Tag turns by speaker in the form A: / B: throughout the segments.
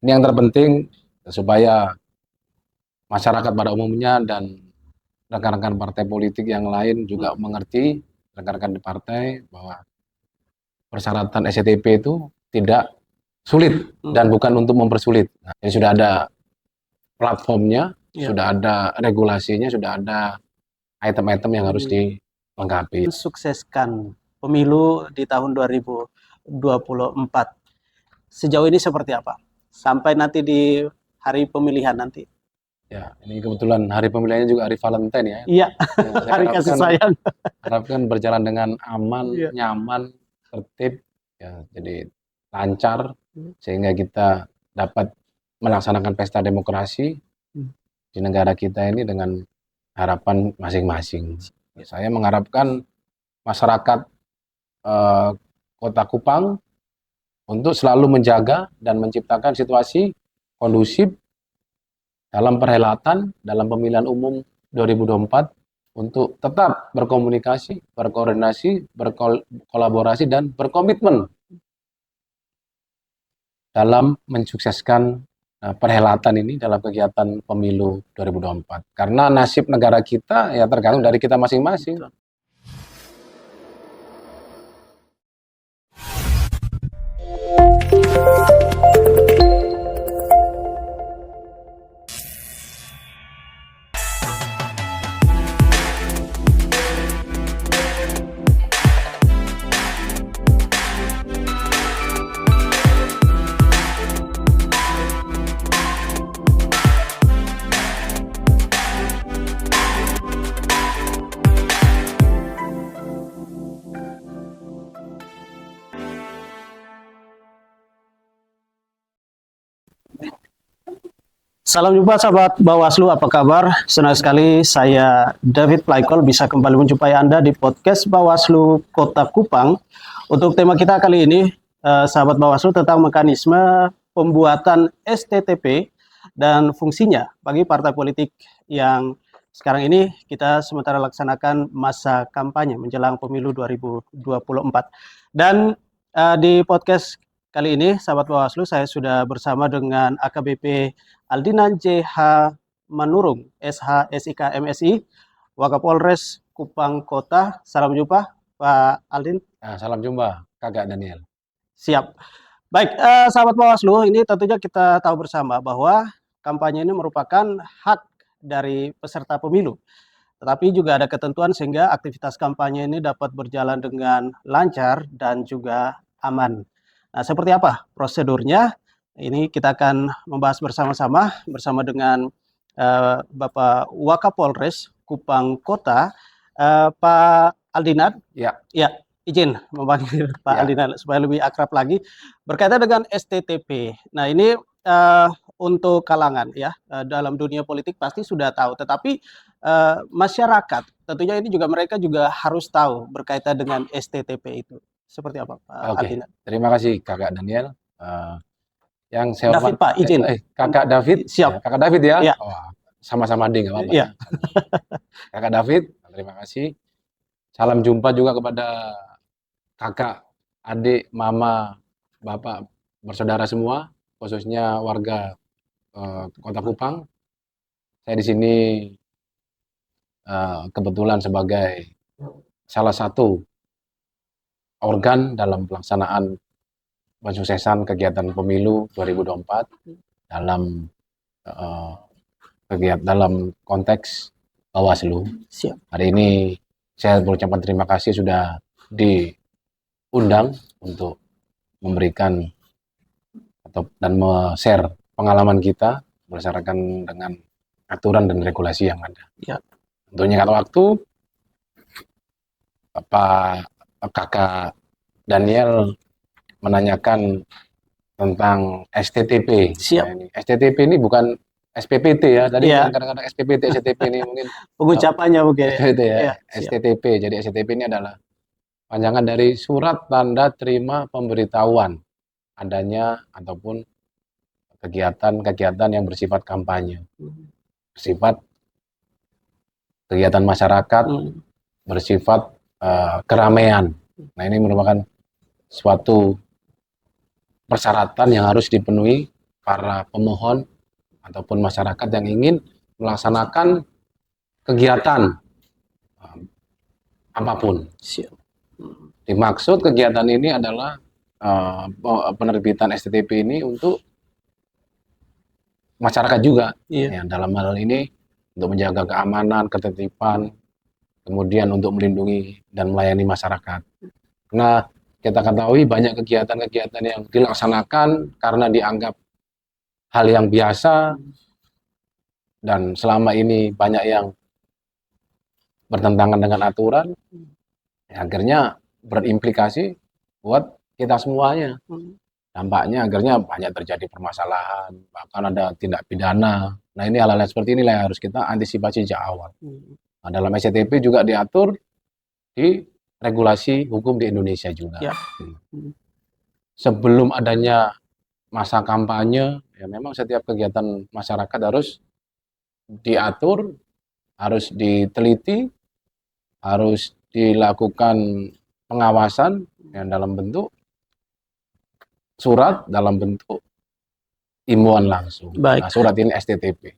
A: Ini yang terpenting supaya masyarakat pada umumnya dan rekan-rekan partai politik yang lain juga mengerti, rekan-rekan di partai, bahwa persyaratan SCTP itu tidak sulit dan bukan untuk mempersulit. Nah, ini sudah ada platformnya, sudah ada regulasinya, sudah ada item-item yang harus dilengkapi.
B: Sukseskan pemilu di tahun 2024. Sejauh ini seperti apa? Sampai nanti di hari pemilihan nanti.
A: Ya, ini kebetulan hari pemilihannya juga hari Valentine ya.
B: Iya,
A: Ya,
B: hari kasih sayang.
A: Harapkan berjalan dengan aman, nyaman, tertib, ya, jadi lancar, sehingga kita dapat melaksanakan pesta demokrasi di negara kita ini dengan harapan masing-masing. Saya mengharapkan masyarakat Kota Kupang untuk selalu menjaga dan menciptakan situasi kondusif dalam perhelatan, dalam pemilihan umum 2024, untuk tetap berkomunikasi, berkoordinasi, berkolaborasi, dan berkomitmen dalam mensukseskan perhelatan ini dalam kegiatan pemilu 2024. Karena nasib negara kita ya tergantung dari kita masing-masing.
B: Salam jumpa sahabat Bawaslu, apa kabar? Senang sekali saya David Plaikol bisa kembali menjumpai Anda di podcast Bawaslu Kota Kupang. Untuk tema kita kali ini, sahabat Bawaslu, tentang mekanisme pembuatan STTP dan fungsinya bagi partai politik yang sekarang ini kita sementara laksanakan masa kampanye menjelang pemilu 2024. Dan di podcast kali ini, sahabat Bawaslu, saya sudah bersama dengan AKBP Aldinan JH Manurung, SH SIK MSI, Wakapolres Kupang Kota. Salam jumpa, Pak Aldin.
A: Nah, salam jumpa, Kakak Daniel.
B: Siap. Baik, sahabat Bawaslu, ini tentunya kita tahu bersama bahwa kampanye ini merupakan hak dari peserta pemilu. Tetapi juga ada ketentuan sehingga aktivitas kampanye ini dapat berjalan dengan lancar dan juga aman. Nah, seperti apa prosedurnya? Ini kita akan membahas bersama-sama bersama dengan Bapak Wakapolres Kupang Kota, Pak Aldinat.
A: Ya.
B: Ya, izin memanggil Pak Aldinat supaya lebih akrab lagi berkaitan dengan STTP. Nah, ini untuk kalangan ya dalam dunia politik pasti sudah tahu, tetapi masyarakat tentunya ini juga mereka juga harus tahu berkaitan dengan STTP itu. Seperti apa, Pak Aldinat?
A: Terima kasih Kakak Daniel. Yang saya
B: David, Pak, izin.
A: Kakak David.
B: Siap.
A: Kakak David ya?
B: Ya.
A: Oh, sama-sama ding, apa-apa.
B: Ya.
A: Kakak David, terima kasih. Salam jumpa juga kepada kakak, adik, mama, bapak, bersaudara semua, khususnya warga Kota Kupang. Saya di sini kebetulan sebagai salah satu organ dalam pelaksanaan pensuksesan kegiatan pemilu 2024 dalam kegiatan dalam konteks Bawaslu.
B: Siap.
A: Hari ini saya mengucapkan terima kasih sudah diundang untuk memberikan dan share pengalaman kita berdasarkan dengan aturan dan regulasi yang ada.
B: Ya.
A: Untuk nyingkat waktu, Pak Kakak Daniel menanyakan tentang STTP.
B: Siap.
A: Nah, ini STTP ini bukan SPPT ya. Tadi kadang-kadang SPPT, STTP ini mungkin
B: pengucapannya mungkin.
A: SPPT ya. STTP. Jadi STTP ini adalah panjangan dari surat tanda terima pemberitahuan adanya ataupun kegiatan-kegiatan yang bersifat kampanye, bersifat kegiatan masyarakat, bersifat keramaian. Nah, ini merupakan suatu persyaratan yang harus dipenuhi para pemohon ataupun masyarakat yang ingin melaksanakan kegiatan apapun.
B: Siap.
A: Dimaksud kegiatan ini adalah penerbitan STTP ini untuk masyarakat juga.
B: Iya.
A: Ya, dalam hal ini untuk menjaga keamanan, ketertiban, kemudian untuk melindungi dan melayani masyarakat. Karena kita ketahui banyak kegiatan-kegiatan yang dilaksanakan karena dianggap hal yang biasa dan selama ini banyak yang bertentangan dengan aturan, ya, akhirnya berimplikasi buat kita semuanya. Dampaknya akhirnya banyak terjadi permasalahan, bahkan ada tindak pidana. Nah, ini hal-hal seperti inilah yang harus kita antisipasi sejak awal. Nah, dalam SCTP juga diatur di regulasi hukum di Indonesia juga.
B: Ya.
A: Sebelum adanya masa kampanye, ya memang setiap kegiatan masyarakat harus diatur, harus diteliti, harus dilakukan pengawasan yang dalam bentuk surat, dalam bentuk imbauan langsung.
B: Baik.
A: Nah, surat ini STTP.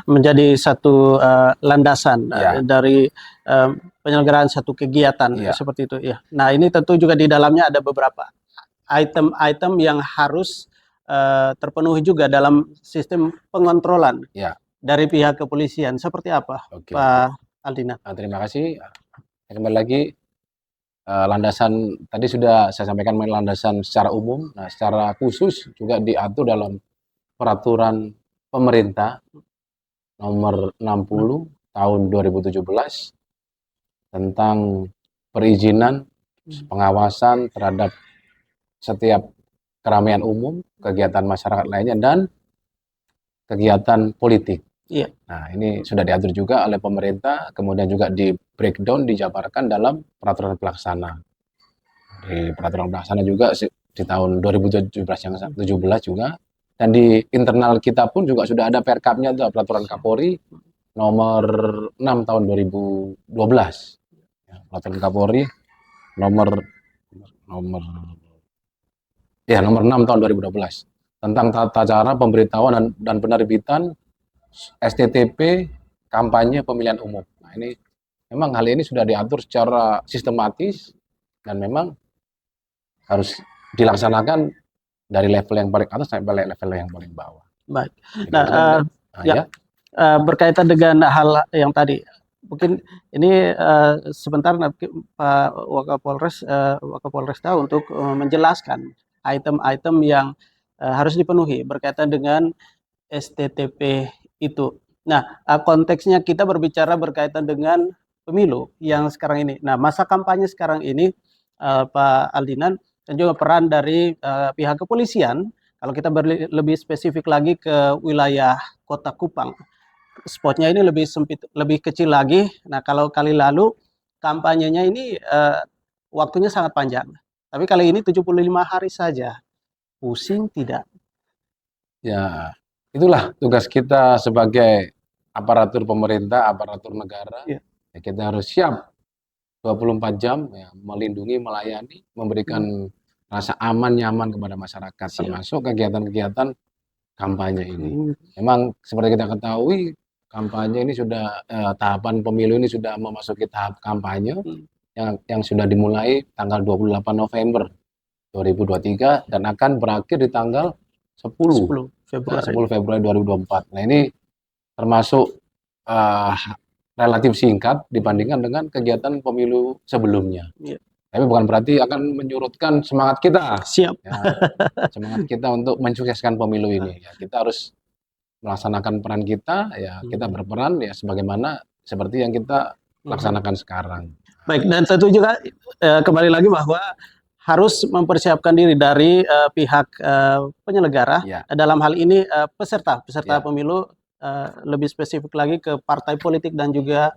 B: Menjadi satu landasan
A: Ya.
B: dari penyelenggaraan satu kegiatan
A: Ya.
B: seperti itu ya. Nah, ini tentu juga di dalamnya ada beberapa item-item yang harus terpenuhi juga dalam sistem pengontrolan
A: Ya.
B: dari pihak kepolisian. Seperti apa,
A: Oke.
B: Pak Aldina?
A: Nah, terima kasih. Kembali lagi, landasan tadi sudah saya sampaikan mengenai landasan secara umum. Nah, secara khusus juga diatur dalam peraturan pemerintah nomor 60 tahun 2017 tentang perizinan pengawasan terhadap setiap keramaian umum, kegiatan masyarakat lainnya, dan kegiatan politik.
B: Iya.
A: Nah, ini sudah diatur juga oleh pemerintah, kemudian juga di breakdown, dijabarkan dalam peraturan pelaksana. Di peraturan pelaksana juga di tahun 2017 juga, dan di internal kita pun juga sudah ada perkapnya, itu peraturan Kapolri nomor 6 tahun 2012. Ya, peraturan Kapolri nomor 6 tahun 2012 tentang tata cara pemberitahuan dan penerbitan STTP kampanye pemilihan umum. Nah, ini memang hal ini sudah diatur secara sistematis dan memang harus dilaksanakan dari level yang paling atas sampai level yang paling bawah.
B: Baik.
A: Nah,
B: ya. Berkaitan dengan hal yang tadi, mungkin ini sebentar Pak Wakapolresta untuk menjelaskan item-item yang harus dipenuhi berkaitan dengan STTP itu. Nah, konteksnya kita berbicara berkaitan dengan pemilu yang sekarang ini. Nah, masa kampanye sekarang ini, Pak Aldinan, dan juga peran dari pihak kepolisian, kalau kita lebih spesifik lagi ke wilayah Kota Kupang, spotnya ini lebih sempit, lebih kecil lagi. Nah, kalau kali lalu kampanyenya ini waktunya sangat panjang, tapi kali ini 75 hari saja. Pusing tidak?
A: Ya, itulah tugas kita sebagai aparatur pemerintah, aparatur negara.
B: Ya.
A: Ya, kita harus siap 24 jam ya, melindungi, melayani, memberikan rasa aman, nyaman kepada masyarakat, termasuk kegiatan-kegiatan kampanye ini. Memang seperti kita ketahui, kampanye ini sudah tahapan pemilu ini sudah memasuki tahap kampanye yang sudah dimulai tanggal 28 November 2023 dan akan berakhir di tanggal 10 Februari 2024. Nah, ini termasuk relatif singkat dibandingkan dengan kegiatan pemilu sebelumnya. Ya. Tapi bukan berarti akan menyurutkan semangat kita.
B: Siap.
A: Ya, semangat kita untuk mensukseskan pemilu ini. Ya, kita harus melaksanakan peran kita. Ya, kita berperan ya sebagaimana seperti yang kita laksanakan sekarang.
B: Baik, dan tentu juga kembali lagi bahwa harus mempersiapkan diri dari pihak penyelenggara, ya, dalam hal ini peserta ya, pemilu, lebih spesifik lagi ke partai politik dan juga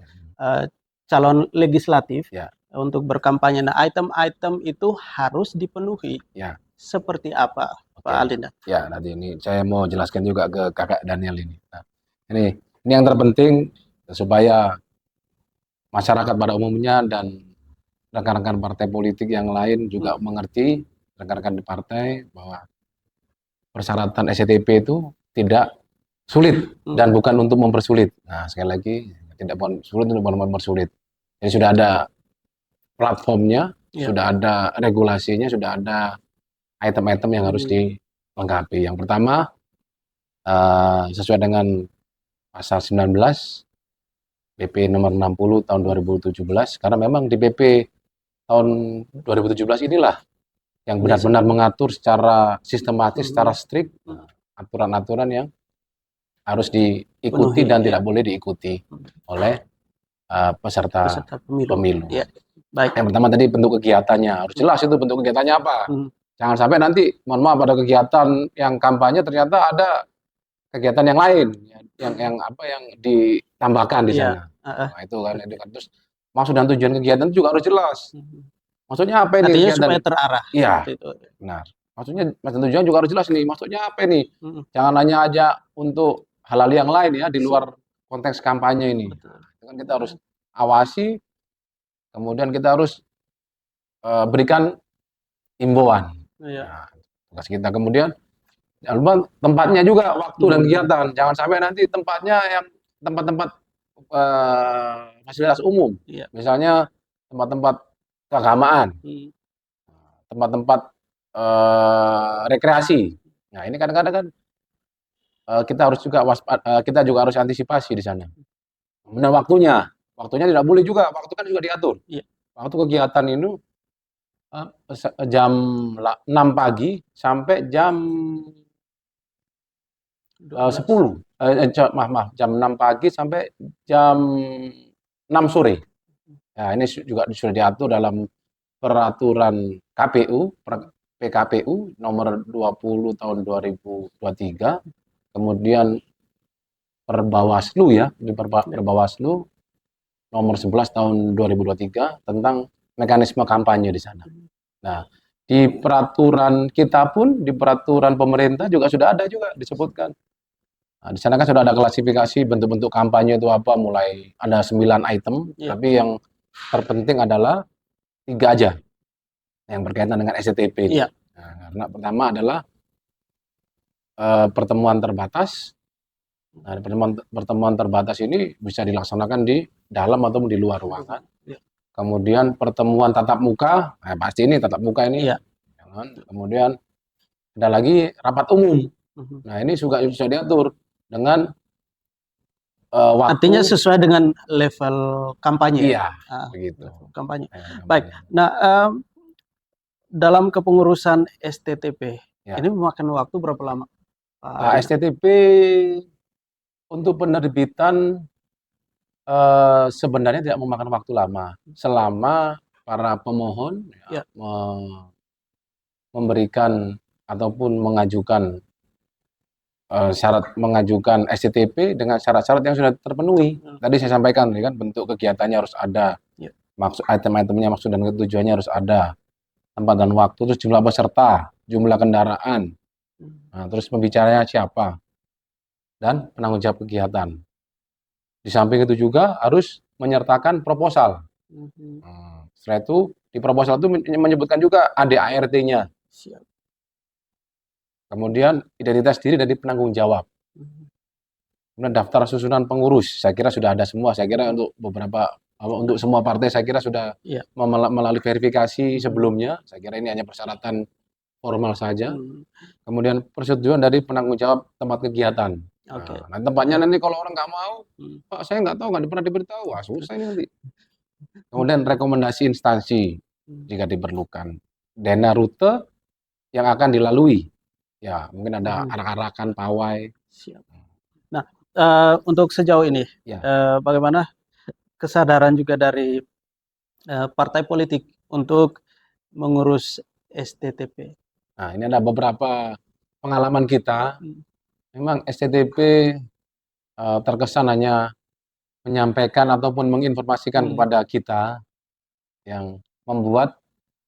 B: calon legislatif, ya, untuk berkampanye. Nah, item-item itu harus dipenuhi. Ya. Seperti apa, Pak Aldina?
A: Ya, nanti ini saya mau jelaskan juga ke Kakak Daniel ini. Nah, ini yang terpenting supaya masyarakat pada umumnya dan rekan-rekan partai politik yang lain juga mengerti, rekan-rekan di partai, bahwa persyaratan SCTP itu tidak sulit dan bukan untuk mempersulit. Nah, sekali lagi tidak sulit untuk mempersulit. Jadi sudah ada platformnya, sudah ada regulasinya, sudah ada item-item yang harus dilengkapi. Yang pertama, sesuai dengan pasal 19 PP nomor 60 tahun 2017, karena memang di PP tahun 2017 inilah yang benar-benar mengatur secara sistematis, secara strict aturan-aturan yang harus diikuti dan tidak boleh diikuti oleh peserta pemilu.
B: Ya. Baik.
A: Yang pertama tadi bentuk kegiatannya harus jelas, itu bentuk kegiatannya apa. Jangan sampai nanti, mohon maaf, pada kegiatan yang kampanye ternyata ada kegiatan yang lain yang ditambahkan di sana. Nah, itu kan terus maksud dan tujuan kegiatan itu juga harus jelas. Maksudnya apa ini?
B: Artinya supaya terarah.
A: Iya, benar. Maksudnya maksud tujuan juga harus jelas nih. Maksudnya apa ini? Jangan hanya aja untuk hal-hal yang lain ya di luar konteks kampanye ini. Itu kan kita harus awasi. Kemudian kita harus berikan imbauan. Nah, tugas kita. Kemudian tempatnya juga, waktu dan kegiatan. Jangan sampai nanti tempatnya yang tempat-tempat fasilitas umum. Misalnya tempat-tempat keagamaan, tempat-tempat rekreasi. Nah, ini kadang-kadang kan kita harus juga kita juga harus antisipasi di sana. Kemudian waktunya tidak boleh juga. Waktu kan juga diatur. Waktu kegiatan itu jam 6 pagi sampai jam 10. Jam 6 pagi sampai jam 6 sore. Nah, ini juga sudah diatur dalam peraturan KPU, PKPU nomor 20 tahun 2023. Kemudian Perbawaslu ya, di Perbawaslu nomor 11 tahun 2023 tentang mekanisme kampanye di sana. Nah, di peraturan kita pun, di peraturan pemerintah juga sudah ada juga disebutkan. Nah, di sana kan sudah ada klasifikasi bentuk-bentuk kampanye itu apa, mulai ada 9 item, tapi yang terpenting adalah 3 aja yang berkaitan dengan SCTP. Nah, karena pertama adalah pertemuan terbatas. Nah, pertemuan terbatas ini bisa dilaksanakan di dalam ataupun di luar ruangan. Kemudian pertemuan tatap muka, nah pasti ini tatap muka ini. Kemudian ada lagi rapat umum. Nah, ini juga bisa diatur dengan waktu.
B: Artinya sesuai dengan level kampanye.
A: Iya, begitu.
B: Kampanye. Baik. Nah, dalam kepengurusan STTP ini memakan waktu berapa lama?
A: STTP untuk penerbitan sebenarnya tidak memakan waktu lama, selama para pemohon memberikan ataupun mengajukan syarat mengajukan SCTP dengan syarat-syarat yang sudah terpenuhi. Tadi saya sampaikan, kan bentuk kegiatannya harus ada, maksud item-itemnya, maksud dan tujuannya harus ada, tempat dan waktu, terus jumlah peserta, jumlah kendaraan, nah, terus pembicaranya siapa, dan penanggung jawab kegiatan. Di samping itu juga harus menyertakan proposal. Setelah itu di proposal itu menyebutkan juga ADART-nya. Kemudian identitas diri dari penanggung jawab. Kemudian daftar susunan pengurus, saya kira sudah ada semua. Saya kira untuk semua partai saya kira sudah melalui verifikasi sebelumnya. Saya kira ini hanya persyaratan formal saja. Kemudian persetujuan dari penanggung jawab tempat kegiatan. Nah, tempatnya nanti kalau orang nggak mau, Pak saya nggak tahu, nggak pernah diberitahu, susah ini nanti. Kemudian rekomendasi instansi jika diperlukan, dana rute yang akan dilalui, ya mungkin ada arak-arakan pawai.
B: Nah, untuk sejauh ini, bagaimana kesadaran juga dari partai politik untuk mengurus STTP?
A: Nah, ini ada beberapa pengalaman kita. Memang SCTP terkesan hanya menyampaikan ataupun menginformasikan kepada kita, yang membuat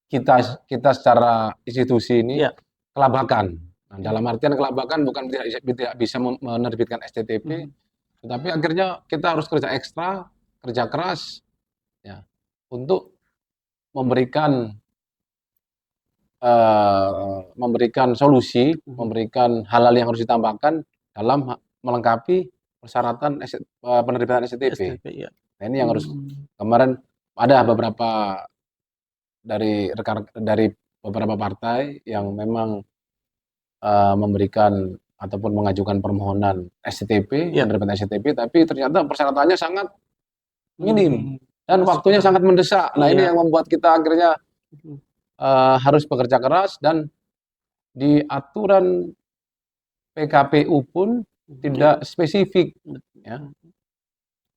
A: kita secara institusi ini kelabakan. Nah, dalam artian kelabakan bukan tidak bisa menerbitkan SCTP, tetapi akhirnya kita harus kerja ekstra, kerja keras, ya, untuk memberikan memberikan solusi, memberikan hal-hal yang harus ditambahkan dalam melengkapi persyaratan penerbitan STTP.
B: STP, ya.
A: Nah, ini yang harus kemarin ada beberapa dari beberapa partai yang memang memberikan ataupun mengajukan permohonan STTP, penerbitan STTP, tapi ternyata persyaratannya sangat minim dan waktunya sangat mendesak. Nah, ini yang membuat kita akhirnya harus bekerja keras, dan di aturan PKPU pun tidak spesifik, ya,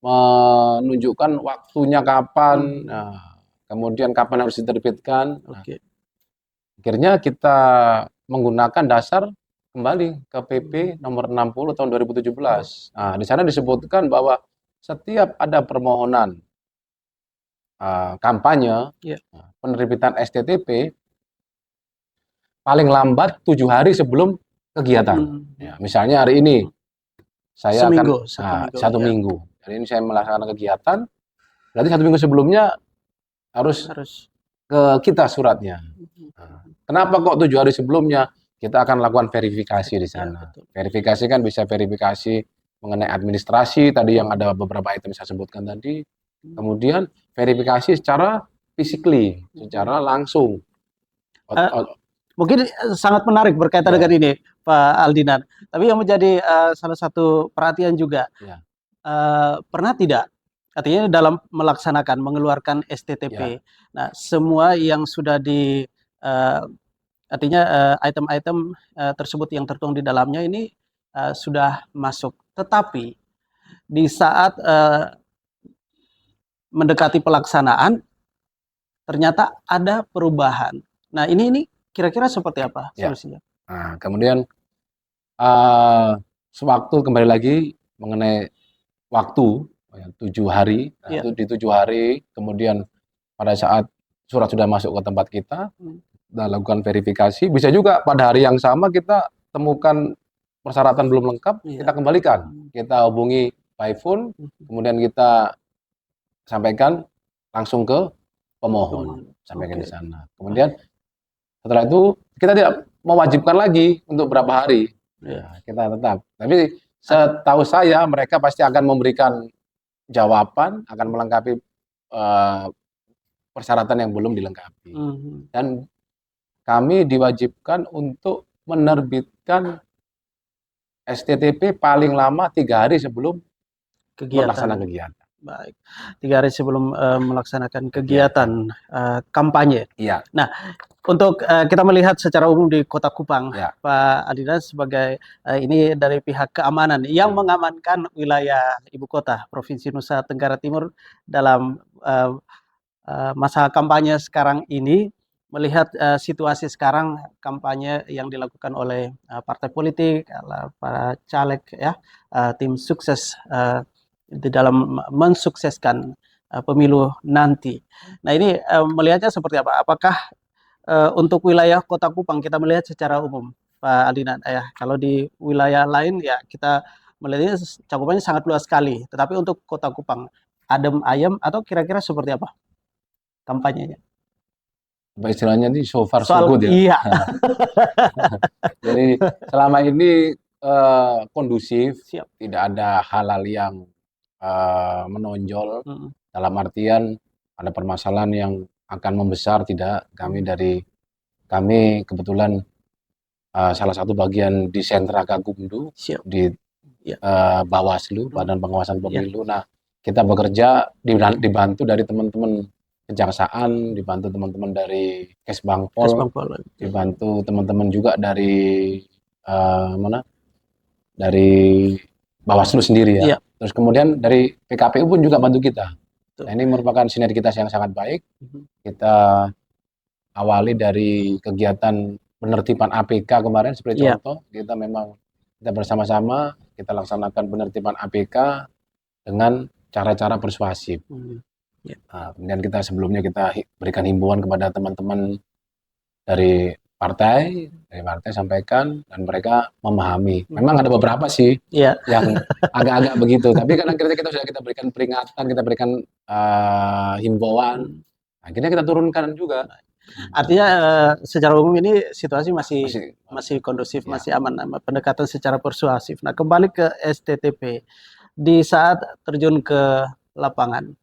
A: menunjukkan waktunya kapan, kemudian kapan harus diterbitkan. Nah, akhirnya kita menggunakan dasar kembali ke PP nomor 60 tahun 2017. Nah, di sana disebutkan bahwa setiap ada permohonan kampanye penerbitan STTP paling lambat 7 hari sebelum kegiatan. Ya, misalnya hari ini saya satu minggu. Hari ini saya melaksanakan kegiatan, berarti 1 minggu sebelumnya harus ke kita suratnya. Nah, kenapa kok 7 hari sebelumnya? Kita akan lakukan verifikasi di sana. Verifikasi kan bisa verifikasi mengenai administrasi tadi yang ada beberapa item saya sebutkan tadi. Kemudian verifikasi secara physically, secara langsung.
B: Mungkin sangat menarik berkaitan dengan ini, Pak Aldinan. Tapi yang menjadi salah satu perhatian juga, pernah tidak, artinya dalam melaksanakan, mengeluarkan STTP, nah semua yang sudah di, artinya item-item tersebut yang tertuang di dalamnya ini sudah masuk. Tetapi di saat mendekati pelaksanaan, ternyata ada perubahan. Nah, ini kira-kira seperti apa solusinya?
A: Nah, kemudian sewaktu kembali lagi mengenai waktu 7 hari, itu di 7 hari, kemudian pada saat surat sudah masuk ke tempat kita, kita lakukan verifikasi. Bisa juga pada hari yang sama kita temukan persyaratan belum lengkap, kita kembalikan, kita hubungi by phone, kemudian kita sampaikan langsung ke pemohon, sampaikan di sana. Kemudian setelah itu kita tidak mewajibkan lagi untuk berapa hari, kita tetap. Tapi setahu saya mereka pasti akan memberikan jawaban, akan melengkapi persyaratan yang belum dilengkapi. Dan kami diwajibkan untuk menerbitkan STTP paling lama 3 hari sebelum melaksanakan kegiatan.
B: Baik, 3 hari sebelum melaksanakan kegiatan kampanye. Nah, untuk kita melihat secara umum di Kota Kupang, Pak Aldinan sebagai ini dari pihak keamanan yang mengamankan wilayah ibu kota Provinsi Nusa Tenggara Timur dalam masa kampanye sekarang ini, melihat situasi sekarang kampanye yang dilakukan oleh partai politik, para caleg, tim sukses di dalam mensukseskan pemilu nanti. Nah, ini melihatnya seperti apa? Apakah untuk wilayah Kota Kupang kita melihat secara umum, Pak Aldinan, kalau di wilayah lain ya kita melihatnya cakupannya sangat luas sekali. Tetapi untuk Kota Kupang adem ayem atau kira-kira seperti apa kampanyenya?
A: Istilahnya ini so far so good ya. Jadi selama ini kondusif, tidak ada hal-hal yang menonjol, dalam artian ada permasalahan yang akan membesar, tidak. Kami kebetulan salah satu bagian di sentra Gakumdu di Bawaslu, Badan Pengawasan Pemilu. Nah, kita bekerja dibantu dari teman-teman kejaksaan, dibantu teman-teman dari Kesbangpol, dibantu teman-teman juga dari dari Bawaslu sendiri ya. Terus kemudian dari PKPU pun juga bantu kita. Nah, ini merupakan sinergitas yang sangat baik. Kita awali dari kegiatan penertiban APK kemarin seperti contoh. Kita bersama-sama kita laksanakan penertiban APK dengan cara-cara persuasif. Nah, kemudian sebelumnya kita berikan himbauan kepada teman-teman dari partai sampaikan, dan mereka memahami. Memang ada beberapa sih yang agak-agak begitu, tapi kan akhirnya kita berikan peringatan, kita berikan himbauan, akhirnya kita turunkan juga.
B: Artinya secara umum ini situasi masih
A: Masih
B: masih kondusif,
A: ya,
B: masih aman, pendekatan secara persuasif. Nah, kembali ke STTP. Di saat terjun ke lapangan,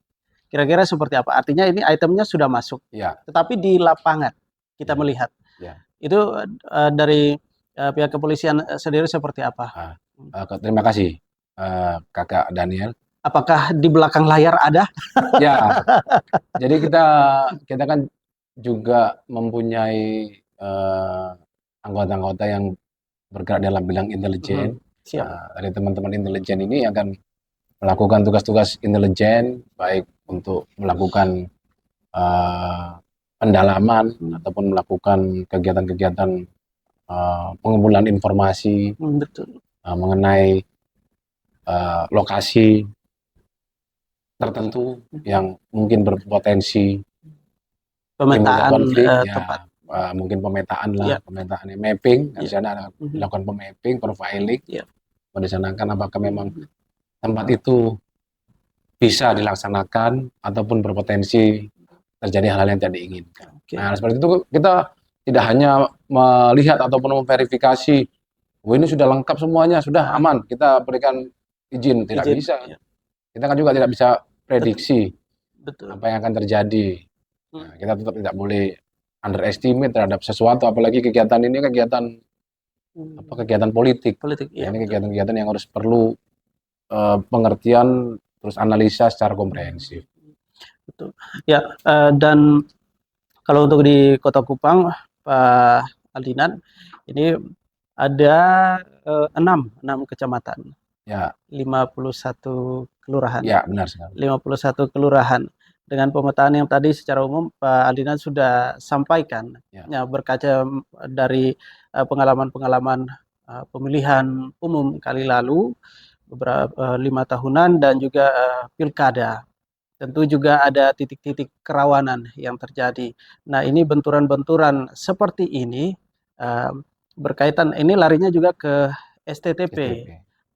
B: kira-kira seperti apa? Artinya ini itemnya sudah masuk,
A: ya,
B: tetapi di lapangan kita
A: ya,
B: melihat
A: ya.
B: itu dari pihak kepolisian sendiri seperti apa?
A: Ah, terima kasih Kakak Daniel.
B: Apakah di belakang layar ada?
A: Ya, jadi kita kita kan juga mempunyai anggota-anggota yang bergerak dalam bidang
B: Mhm.
A: intelijen.
B: Siap.
A: Dari teman-teman intelijen ini akan melakukan tugas-tugas intelijen, baik untuk melakukan eh, pendalaman ataupun melakukan kegiatan-kegiatan pengumpulan informasi
B: Betul.
A: mengenai lokasi tertentu yang mungkin berpotensi timbulnya
B: Pemetaan
A: konflik,
B: tepat.
A: ya mungkin pemetaan
B: Ya.
A: lah, pemetaan mapping, di
B: Ya.
A: sana dilakukan pemapping, profiling,
B: Ya.
A: disanakan apakah memang tempat itu bisa dilaksanakan ataupun berpotensi terjadi hal-hal yang tidak diinginkan.
B: Oke.
A: Nah, seperti itu kita tidak hanya melihat ataupun memverifikasi, oh ini sudah lengkap semuanya, sudah aman, kita berikan izin, tidak
B: Izin.
A: bisa.
B: Ya.
A: Kita kan juga tidak bisa prediksi
B: Betul.
A: apa yang akan terjadi. Nah, kita tetap tidak boleh underestimate terhadap sesuatu, apalagi kegiatan ini kegiatan kegiatan politik.
B: Politik. Ya,
A: ini
B: betul.
A: kegiatan-kegiatan yang harus perlu pengertian terus analisa secara komprehensif.
B: Betul. Ya, dan kalau untuk di Kota Kupang, Pak Aldinan, ini ada 6 kecamatan,
A: Ya,
B: 51 kelurahan.
A: ya benar sekali.
B: 51 kelurahan. Dengan pemetaan yang tadi secara umum Pak Aldinan sudah sampaikan, ya, berkaca dari pengalaman-pengalaman pemilihan umum kali lalu, beberapa 5 tahunan dan juga pilkada. Tentu juga ada titik-titik kerawanan yang terjadi. Nah, ini benturan-benturan seperti ini berkaitan, ini larinya juga ke STTP.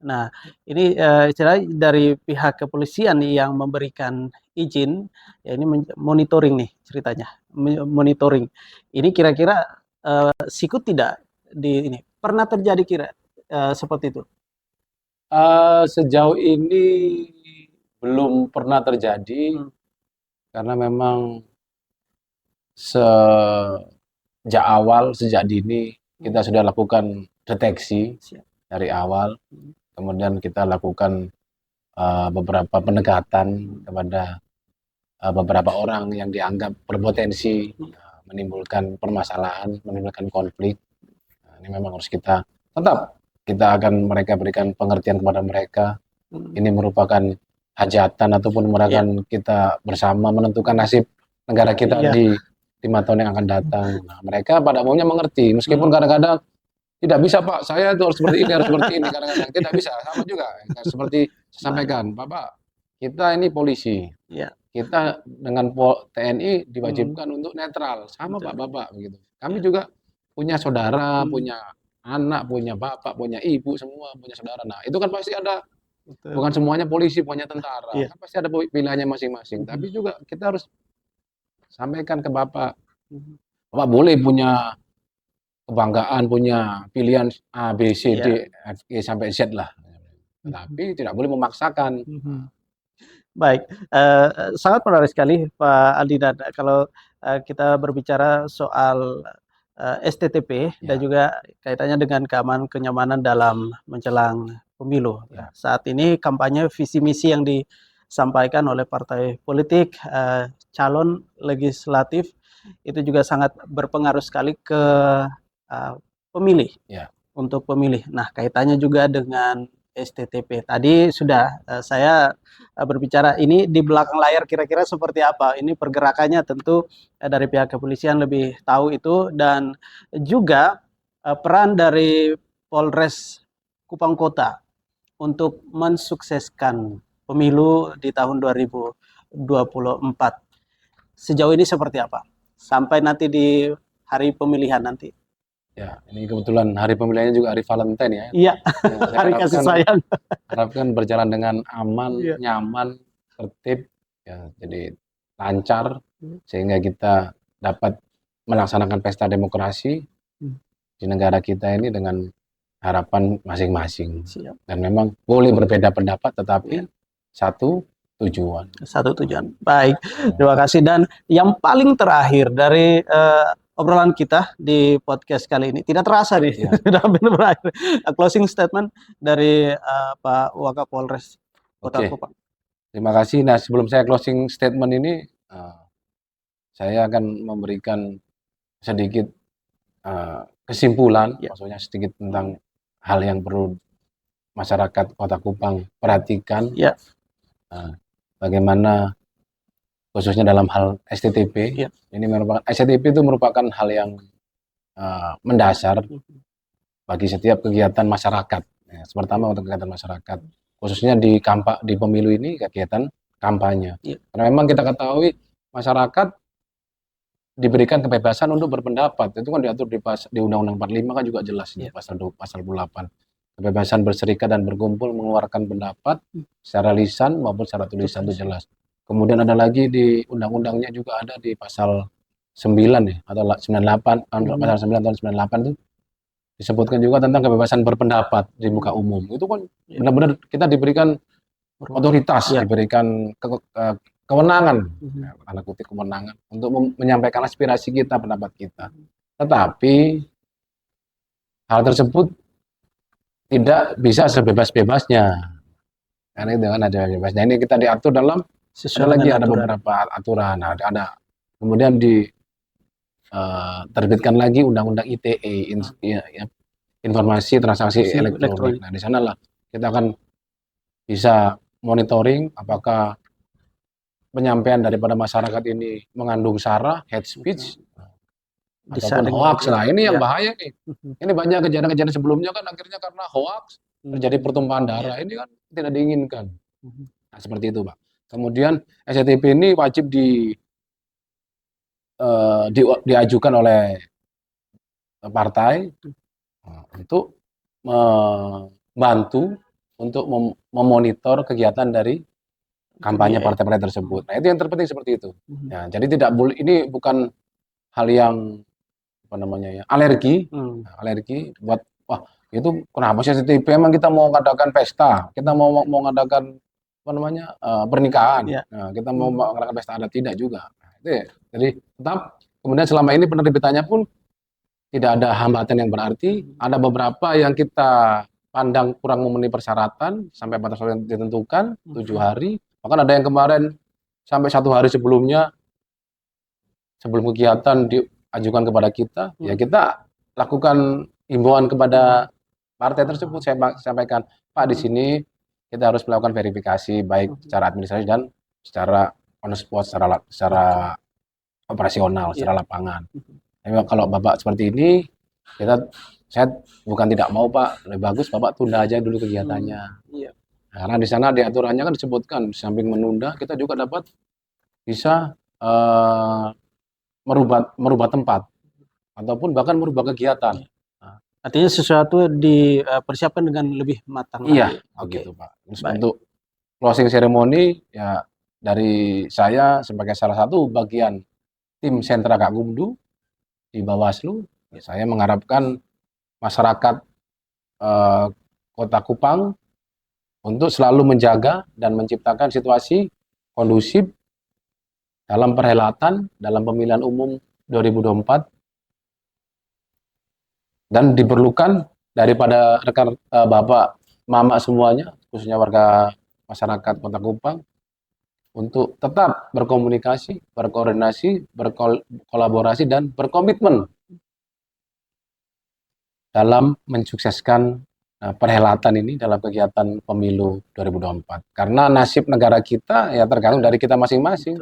B: Nah, ini istilahnya dari pihak kepolisian yang memberikan izin, ya ini monitoring nih ceritanya, monitoring. Ini kira-kira sikut tidak di ini? Pernah terjadi seperti itu?
A: Sejauh ini belum pernah terjadi karena memang sejak awal, sejak dini kita sudah lakukan deteksi dari awal, kemudian kita lakukan beberapa pendekatan kepada beberapa orang yang dianggap berpotensi menimbulkan permasalahan, menimbulkan konflik. Nah, ini memang harus kita akan mereka berikan pengertian kepada mereka. Ini merupakan hajatan ataupun merupakan kita bersama menentukan nasib negara kita di 5 tahun yang akan datang. Nah, mereka pada umumnya mengerti, meskipun kadang-kadang tidak bisa Pak, saya itu harus seperti ini, harus seperti ini, kadang-kadang tidak bisa, sama juga. Seperti saya sampaikan, Bapak, kita ini polisi, kita dengan TNI diwajibkan untuk netral, sama Pak Bapak begitu. Kami juga punya saudara, punya anak, punya bapak, punya ibu, semua punya saudara. Nah, itu kan pasti ada, bukan semuanya polisi, punya tentara, kan pasti ada pilihannya masing-masing. Tapi juga kita harus sampaikan ke Bapak, Bapak boleh punya kebanggaan, punya pilihan A, B, C, D, F, G sampai Z lah. Tapi tidak boleh memaksakan.
B: Baik, sangat menarik sekali Pak Aldinan. Kalau kita berbicara soal STTP dan juga kaitannya dengan keamanan kenyamanan dalam menjelang pemilu. Saat ini kampanye visi misi yang disampaikan oleh partai politik, calon legislatif itu juga sangat berpengaruh sekali ke pemilih, untuk pemilih. Nah, kaitannya juga dengan STTP. Tadi sudah saya berbicara ini di belakang layar kira-kira seperti apa. Ini pergerakannya tentu dari pihak kepolisian lebih tahu itu, dan juga peran dari Polres Kupang Kota untuk mensukseskan pemilu di tahun 2024. Sejauh ini seperti apa? Sampai nanti di hari pemilihan nanti.
A: Ya, ini kebetulan hari pemilihannya juga hari Valentine ya.
B: Iya, hari kasih sayang.
A: Harapkan berjalan dengan aman, nyaman, tertib, ya, jadi lancar, sehingga kita dapat melaksanakan pesta demokrasi di negara kita ini dengan harapan masing-masing.
B: Siap.
A: Dan memang boleh berbeda pendapat, tetapi satu tujuan.
B: Satu tujuan. Baik, terima kasih. Dan yang paling terakhir dari obrolan kita di podcast kali ini, tidak terasa nih, sudah hampir berakhir. Closing statement dari Pak Wakapolres Kota Kupang.
A: Terima kasih. Nah, sebelum saya closing statement ini, saya akan memberikan sedikit kesimpulan, maksudnya sedikit tentang hal yang perlu masyarakat Kota Kupang perhatikan. Bagaimana khususnya dalam hal STTP. Ini merupakan STTP itu merupakan hal yang mendasar bagi setiap kegiatan masyarakat. Pertama untuk kegiatan masyarakat, khususnya di pemilu ini kegiatan kampanye. Karena memang kita ketahui masyarakat diberikan kebebasan untuk berpendapat. Itu kan diatur di Undang-Undang 45 kan juga jelas di pasal 28. Kebebasan berserikat dan berkumpul mengeluarkan pendapat secara lisan maupun secara tulisan itu jelas. Kemudian ada lagi di undang-undangnya juga ada di pasal 9 ya atau 98 pasal 9 tahun 98 itu disebutkan juga tentang kebebasan berpendapat di muka umum. Itu kan benar-benar kita diberikan otoritas, diberikan kewenangan, tanda kutip kewenangan untuk menyampaikan aspirasi kita, pendapat kita. Tetapi hal tersebut tidak bisa sebebas-bebasnya. Karena itu kan ada bebasnya. Ini kita diatur dalam ada beberapa aturan. Ada kemudian terbitkan lagi Undang-Undang ITE, Informasi Transaksi Elektronik. Nah, di sanalah kita akan bisa monitoring apakah penyampaian daripada masyarakat ini mengandung sara, hate speech, ataupun hoax. Nah, ini yang bahaya nih. Ini banyak kejadian-kejadian sebelumnya kan akhirnya karena hoax terjadi pertumpahan darah. Ini kan tidak diinginkan. Nah, seperti itu, Pak. Kemudian STTP ini wajib diajukan oleh partai untuk membantu untuk memonitor kegiatan dari kampanye partai-partai tersebut. Nah, itu yang terpenting seperti itu. Ya, jadi tidak boleh, ini bukan hal yang alergi, alergi buat itu kenapa sih STTP, emang kita mau mengadakan pesta, kita mau mengadakan pernikahan, kita mau mengadakan pesta adat, tidak juga. Nah, itu ya. Jadi tetap kemudian selama ini penerbitannya pun tidak ada hambatan yang berarti. Ada beberapa yang kita pandang kurang memenuhi persyaratan sampai batas waktu yang ditentukan 7 hari. Bahkan ada yang kemarin sampai 1 hari sebelum kegiatan diajukan kepada kita, ya kita lakukan himbauan kepada partai tersebut. Saya sampaikan, Pak, di sini kita harus melakukan verifikasi baik secara administrasi dan secara on the spot, secara operasional, secara lapangan. Kalau Bapak seperti ini, saya bukan tidak mau, Pak, lebih bagus Bapak tunda aja dulu kegiatannya. Karena di sana di aturannya kan disebutkan, di samping menunda, kita juga dapat bisa merubah tempat ataupun bahkan merubah kegiatan.
B: Artinya sesuatu dipersiapkan dengan lebih matang.
A: Iya, begitu, Pak. Untuk closing ceremony ya dari saya sebagai salah satu bagian tim sentra Gakumdu di Bawaslu, saya mengharapkan masyarakat Kota Kupang untuk selalu menjaga dan menciptakan situasi kondusif dalam perhelatan dalam pemilihan umum 2024, dan diperlukan daripada rekan Bapak, Mama semuanya, khususnya warga masyarakat Kota Kupang, untuk tetap berkomunikasi, berkoordinasi, berkolaborasi, dan berkomitmen dalam mensukseskan perhelatan ini dalam kegiatan pemilu 2024. Karena nasib negara kita ya tergantung dari kita masing-masing.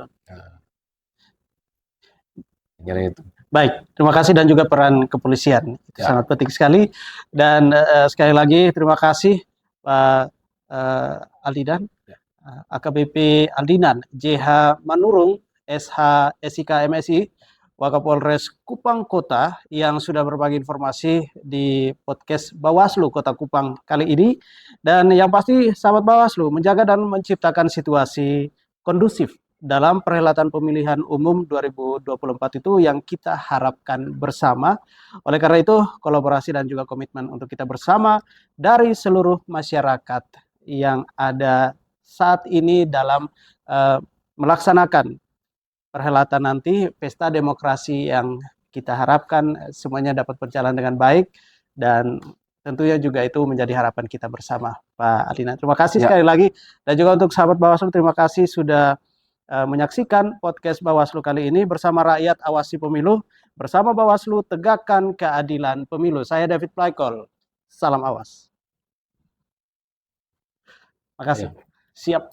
A: Jadi itu.
B: Baik, terima kasih, dan juga peran kepolisian itu sangat penting sekali. Dan sekali lagi terima kasih Pak Aldinan, AKBP Aldinan, JH Manurung, SH SIK MSI, Wakapolres Kupang Kota, yang sudah berbagi informasi di podcast Bawaslu Kota Kupang kali ini. Dan yang pasti sahabat Bawaslu, menjaga dan menciptakan situasi kondusif dalam perhelatan pemilihan umum 2024 itu yang kita harapkan bersama. Oleh karena itu, kolaborasi dan juga komitmen untuk kita bersama dari seluruh masyarakat yang ada saat ini dalam melaksanakan perhelatan nanti, pesta demokrasi yang kita harapkan semuanya dapat berjalan dengan baik, dan tentunya juga itu menjadi harapan kita bersama, Pak Alina. Terima kasih sekali lagi, dan juga untuk sahabat Bawaslu, terima kasih sudah menyaksikan podcast Bawaslu kali ini bersama rakyat awasi pemilu, bersama Bawaslu tegakkan keadilan pemilu. Saya David Plaikol, salam awas. Makasih. Siap.